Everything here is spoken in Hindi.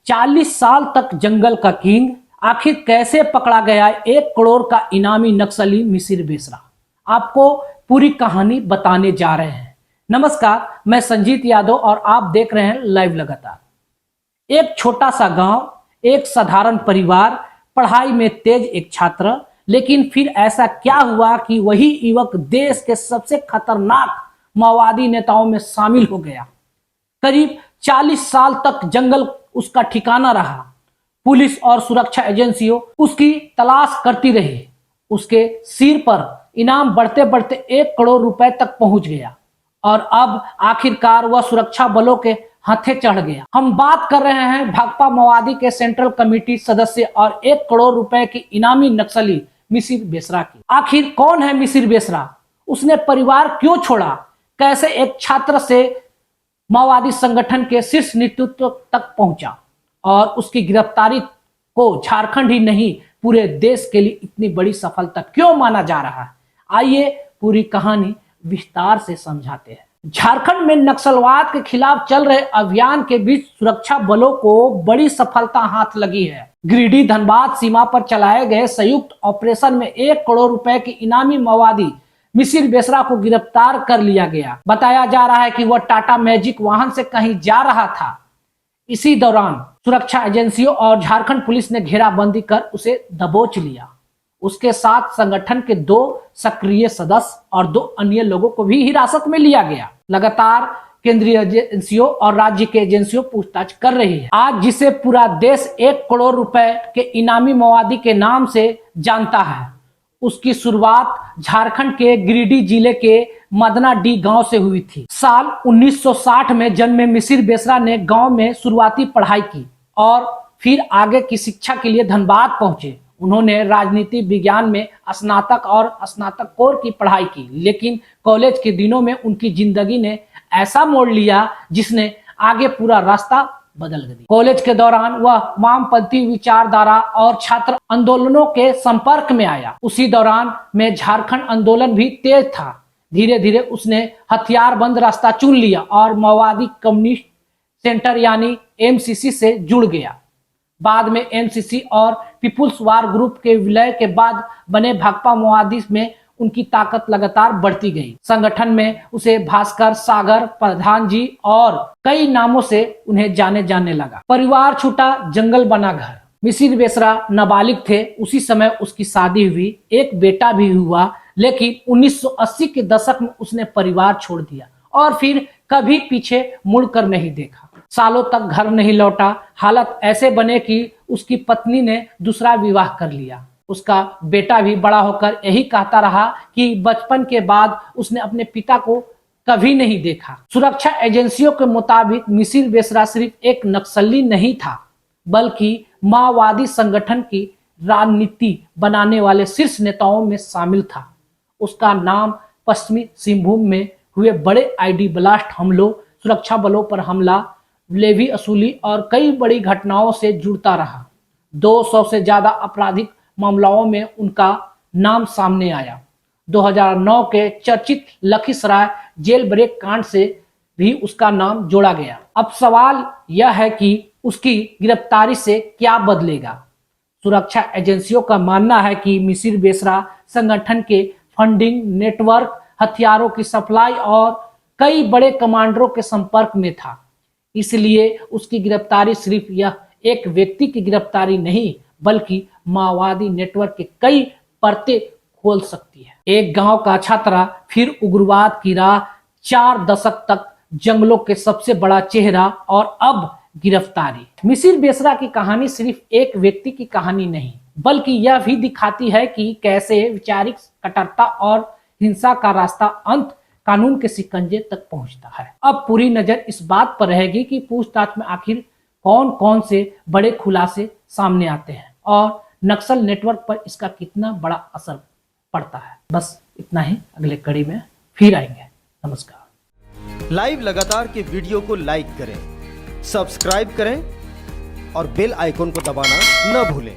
40 साल तक जंगल का किंग, आखिर कैसे पकड़ा गया 1 करोड़ का इनामी नक्सली मिसिर बेसरा। आपको पूरी कहानी बताने जा रहे हैं। नमस्कार, मैं संजीत यादव और आप देख रहे हैं लाइव लगातार। एक छोटा सा गांव, एक साधारण परिवार, पढ़ाई में तेज एक छात्र, लेकिन फिर ऐसा क्या हुआ कि वही युवक देश के सबसे खतरनाक माओवादी नेताओं में शामिल हो गया। करीब 40 साल तक जंगल उसका ठिकाना रहा। पुलिस और सुरक्षा एजेंसियों उसकी तलाश करती रही। उसके सिर पर इनाम बढ़ते बढ़ते 1 करोड़ रुपए तक पहुंच गया और अब आखिरकार वह सुरक्षा बलों के हाथे चढ़ गया। हम बात कर रहे हैं भाकपा माओवादी के सेंट्रल कमेटी सदस्य और 1 करोड़ रुपए की इनामी नक्सली मिसिर बेसरा की। आखिर कौन है मिसिर बेसरा? उसने परिवार क्यों छोड़ा? कैसे एक छात्र से माओवादी संगठन के शीर्ष नेतृत्व तक पहुंचा और उसकी गिरफ्तारी को झारखंड ही नहीं पूरे देश के लिए इतनी बड़ी सफलता क्यों माना जा रहा है? आइए पूरी कहानी विस्तार से समझाते हैं। झारखंड में नक्सलवाद के खिलाफ चल रहे अभियान के बीच सुरक्षा बलों को बड़ी सफलता हाथ लगी है। गिरिडीह धनबाद सीमा पर चलाए गए संयुक्त ऑपरेशन में 1 करोड़ रुपए की इनामी माओवादी मिसिर बेसरा को गिरफ्तार कर लिया गया। बताया जा रहा है कि वह टाटा मैजिक वाहन से कहीं जा रहा था। इसी दौरान सुरक्षा एजेंसियों और झारखंड पुलिस ने घेराबंदी कर उसे दबोच लिया। उसके साथ संगठन के 2 सक्रिय सदस्य और 2 अन्य लोगों को भी हिरासत में लिया गया। लगातार केंद्रीय एजेंसियों और राज्य के एजेंसियों पूछताछ कर रही है। आज जिसे पूरा देश 1 करोड़ रुपए के इनामी माओवादी के नाम से जानता है, उसकी शुरुआत झारखंड के गिरिडीह जिले के मदनाडीह गांव से हुई थी। साल 1960 में जन्मे मिसिर बेसरा ने गांव में शुरुआती पढ़ाई की और फिर आगे की शिक्षा के लिए धनबाद पहुंचे। उन्होंने राजनीति विज्ञान में स्नातक और स्नातकोत्तर की पढ़ाई की, लेकिन कॉलेज के दिनों में उनकी जिंदगी ने ऐसा मोड़ लिया जिसने आगे पूरा रास्ता बदल दिया। कॉलेज के दौरान वह वामपंथी विचारधारा और छात्र आंदोलनों के संपर्क में आया। उसी दौरान में झारखंड आंदोलन भी तेज था। धीरे धीरे उसने हथियारबंद रास्ता चुन लिया और माओवादी कम्युनिस्ट सेंटर यानी एमसीसी से जुड़ गया। बाद में एमसीसी और पीपुल्स वार ग्रुप के विलय के बाद बने भाकपा माओवादी में उनकी ताकत लगातार बढ़ती गई। संगठन में उसे भास्कर, सागर, प्रधान जी और कई नामों से उन्हें जाने लगा। परिवार छूटा, जंगल बना घर। मिसिर बेसरा नाबालिग थे उसी समय उसकी शादी हुई, एक बेटा भी हुआ, लेकिन 1980 के दशक में उसने परिवार छोड़ दिया और फिर कभी पीछे मुड़कर नहीं देखा। सालों तक घर नहीं लौटा। हालत ऐसे बने कि उसकी पत्नी ने दूसरा विवाह कर लिया। उसका बेटा भी बड़ा होकर यही कहता रहा कि बचपन के बाद उसने अपने पिता को कभी नहीं देखा। सुरक्षा एजेंसियों के मुताबिक मिसिर बेसरा सिर्फ एक नक्सली नहीं था, बल्कि माओवादी संगठन की राजनीति बनाने वाले शीर्ष नेताओं में शामिल था। उसका नाम पश्चिमी सिंहभूम में हुए बड़े आईडी ब्लास्ट हमलों, सुरक्षा बलों पर हमला, लेवी असूली और कई बड़ी घटनाओं से जुड़ता रहा। 200 से ज्यादा आपराधिक मामलों में उनका नाम सामने आया। 2009 के चर्चित लखीसराय जेल ब्रेक कांड से भी उसका नाम जोड़ा गया। अब सवाल यह है कि उसकी गिरफ्तारी से क्या बदलेगा? सुरक्षा एजेंसियों का मानना है कि मिसिर बेसरा संगठन के फंडिंग, नेटवर्क, हथियारों की सप्लाई और कई बड़े कमांडरों के संपर्क में था। इसलिए उसकी गिरफ्तारी सिर्फ यह एक व्यक्ति की गिरफ्तारी नहीं, बल्कि माओवादी नेटवर्क के कई परतें खोल सकती है। एक गांव का छात्रा, फिर उग्रवाद की राह, 4 दशक तक जंगलों के सबसे बड़ा चेहरा और अब गिरफ्तारी। मिसिर बेसरा की कहानी सिर्फ एक व्यक्ति की कहानी नहीं, बल्कि यह भी दिखाती है कि कैसे वैचारिक कट्टरता और हिंसा का रास्ता अंत कानून के शिकंजे तक पहुंचता है। अब पूरी नजर इस बात पर रहेगी कि पूछताछ में आखिर कौन कौन से बड़े खुलासे सामने आते हैं और नक्सल नेटवर्क पर इसका कितना बड़ा असर पड़ता है। बस इतना ही, अगले कड़ी में फिर आएंगे। नमस्कार। लाइव लगातार के वीडियो को लाइक करें, सब्सक्राइब करें और बेल आइकॉन को दबाना न भूलें।